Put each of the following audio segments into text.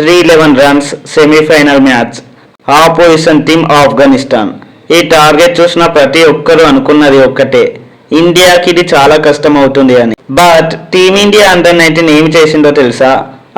311 runs semifinal match opposition team Afghanistan. ఈ target చూసిన ప్రతి ఒక్కరూ అనుకున్నది ఒక్కటే, ఇండియాకి ఇది చాలా కష్టం అవుతుంది అని. బట్ టీమిండియా అండర్-19 ఏమి చేసిందో తెలుసా?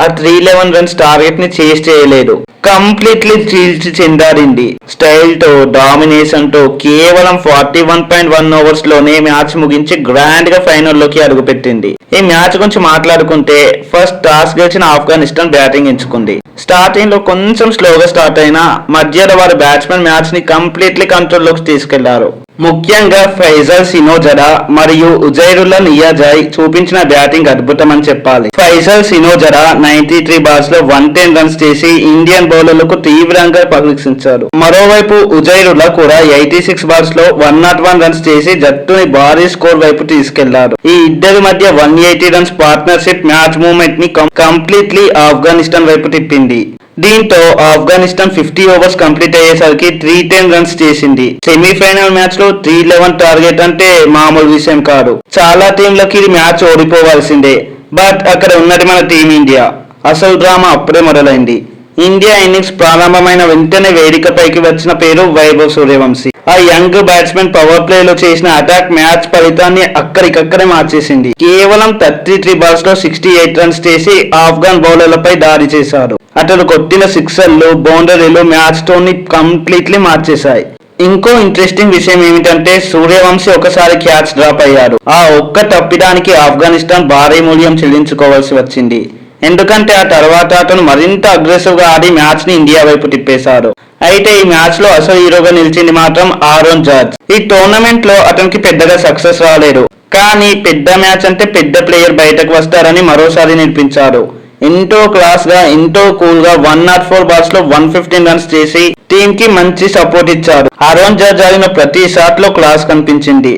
ఆ 311 రన్స్ టార్గెట్ ని చేయలేదు, కంప్లీట్లీ చీల్చి చెందారింది. స్టైల్ తో, డామినేషన్ తో కేవలం 41.1 ఓవర్స్ లోనే మ్యాచ్ ముగించి గ్రాండ్ గా ఫైనల్లోకి అడుగుపెట్టింది. ఈ మ్యాచ్ గురించి మాట్లాడుకుంటే ఫస్ట్ టాస్ గెలిచిన ఆఫ్ఘనిస్తాన్ బ్యాటింగ్ ఎంచుకుంది. స్టార్టింగ్ లో కొంచెం స్లోగా స్టార్ట్ అయినా మధ్యలో వారి బ్యాట్స్మెన్ మ్యాచ్ ని కంప్లీట్లీ కంట్రోల్ లోకి తీసుకెళ్లారు. ముఖ్యంగా ఫైజల్ సినోజరా మరియు ఉజైరుల్లా నియాజాయ్ చూపించిన బ్యాటింగ్ అద్భుతం అని చెప్పాలి. ఫైజల్ సినోజరా 93 బాల్స్ లో 110 రన్స్ చేసి ఇండియన్ బౌలర్లకు తీవ్రంగా పరీక్షించారు. మరోవైపు ఉజైరుల్లా కూడా 86 బాల్స్ లో 101 రన్స్ చేసి జట్టుని భారీ స్కోర్ వైపు తీసుకెళ్లారు. ఈ ఇద్దరి మధ్య 180 రన్స్ పార్ట్నర్షిప్ మ్యాచ్ మూవ్మెంట్ ని కంప్లీట్లీ ఆఫ్ఘనిస్తాన్ వైపు తిప్పింది. దీంతో ఆఫ్ఘనిస్తాన్ 50 ఓవర్స్ కంప్లీట్ అయ్యేసరికి 310 రన్స్ చేసింది. సెమీఫైనల్ మ్యాచ్ లో 311 టార్గెట్ అంటే మామూలు విషయం కాదు. చాలా టీంలకి ఇది మ్యాచ్ ఓడిపోవాల్సిందే. బట్ అక్కడ ఉన్నది మన టీమిండియా. అసలు డ్రామా అప్పుడే మొదలైంది. ఇండియా ఇన్నింగ్స్ ప్రారంభమైన వెంటనే వేదికపైకి వచ్చిన పేరు వైభవ్ సూర్యవంశీ. ఆ యంగ్ బ్యాట్స్మెన్ పవర్ ప్లే లో చేసిన అటాక్ మ్యాచ్ ఫలితాన్ని అక్కడికక్కడే మార్చేసింది. కేవలం 33 బాల్స్ లో 68 రన్స్ చేసి ఆఫ్ఘన్ బౌలర్లపై దాడి చేశారు. అతడు కొట్టిన సిక్సర్లు, బౌండరీలు మ్యాచ్ టోన్ ని కంప్లీట్లీ మార్చేశాయి. ఇంకో ఇంట్రెస్టింగ్ విషయం ఏమిటంటే సూర్యవంశీ ఒకసారి క్యాచ్ డ్రాప్ అయ్యారు. ఆ ఒక్క తప్పిదానికి ఆఫ్ఘనిస్తాన్ భారీ మూల్యం చెల్లించుకోవాల్సి వచ్చింది. ఎందుకంటే ఆ తర్వాత అతను మరింత అగ్రెసివ్ గా ఆడి మ్యాచ్ ని ఇండియా వైపు తిప్పేశారు. అయితే ఈ మ్యాచ్ లో అసలు హీరోగా నిలిచింది మాత్రం ఆరోన్ జార్జ్. ఈ టోర్నమెంట్ లో అతనికి పెద్దగా సక్సెస్ రాలేదు, కానీ పెద్ద మ్యాచ్ అంటే పెద్ద ప్లేయర్ బయటకు వస్తారని మరోసారి నిరూపించారు. ఎంతో క్లాస్ గా, ఎంతో కూల్ గా 104 బాల్స్ లో 115 రన్స్ చేసి టీమ్ కి మంచి సపోర్ట్ ఇచ్చారు. ఆరోన్ జార్జ్ ఆడిన ప్రతి షాట్ లో క్లాస్ కనిపించింది.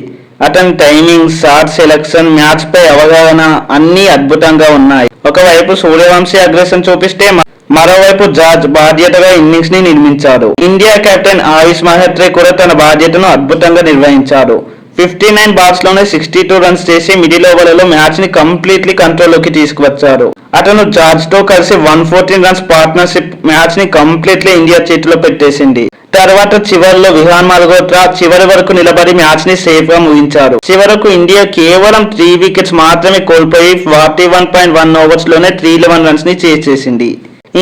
అతని టైమింగ్, షాట్ సెలెక్షన్, మ్యాచ్ పై అవగాహన అన్ని అద్భుతంగా ఉన్నాయి. ఒకవైపు సూర్యవంశీ అగ్రెషన్ చూపిస్తే మరోవైపు జార్జ్ బాధ్యతగా ఇన్నింగ్స్ ని నిర్మించాడు. ఇండియా కెప్టెన్ ఆయుష్ మహత్రే కూడా తన బాధ్యతను అద్భుతంగా నిర్వహించాడు. 59 బాల్స్ లోనే 62 రన్స్ చేసి మిడిల్ ఓవర్లలో మ్యాచ్ ని కంప్లీట్లీ కంట్రోల్లోకి తీసుకువచ్చారు. అతను జార్జ్ తో కలిసి 114 రన్స్ పార్ట్నర్షిప్ మ్యాచ్ ని కంప్లీట్లీ ఇండియా చేతిలో పెట్టేసింది. తర్వాత చివరిలో విహాన్ మల్హోత్రా చివరి వరకు నిలబడి మ్యాచ్ ని సేఫ్ గా ముగించారు. చివరకు ఇండియా కేవలం 3 వికెట్స్ మాత్రమే కోల్పోయి 41.1 ఓవర్స్ లోనే 311 రన్స్ ని చేసేసింది.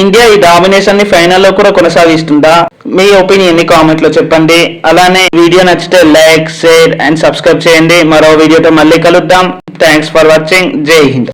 ఇండియా ఈ డామినేషన్ ని ఫైనల్లో కూడా కొనసాగిస్తుందా? మీ ఒపీనియన్ ని కామెంట్ లో చెప్పండి. అలానే వీడియో నచ్చితే లైక్, షేర్ అండ్ సబ్స్క్రైబ్ చేయండి. మరో వీడియోతో మళ్ళీ కలుద్దాం. Thanks for watching. జై హింద్.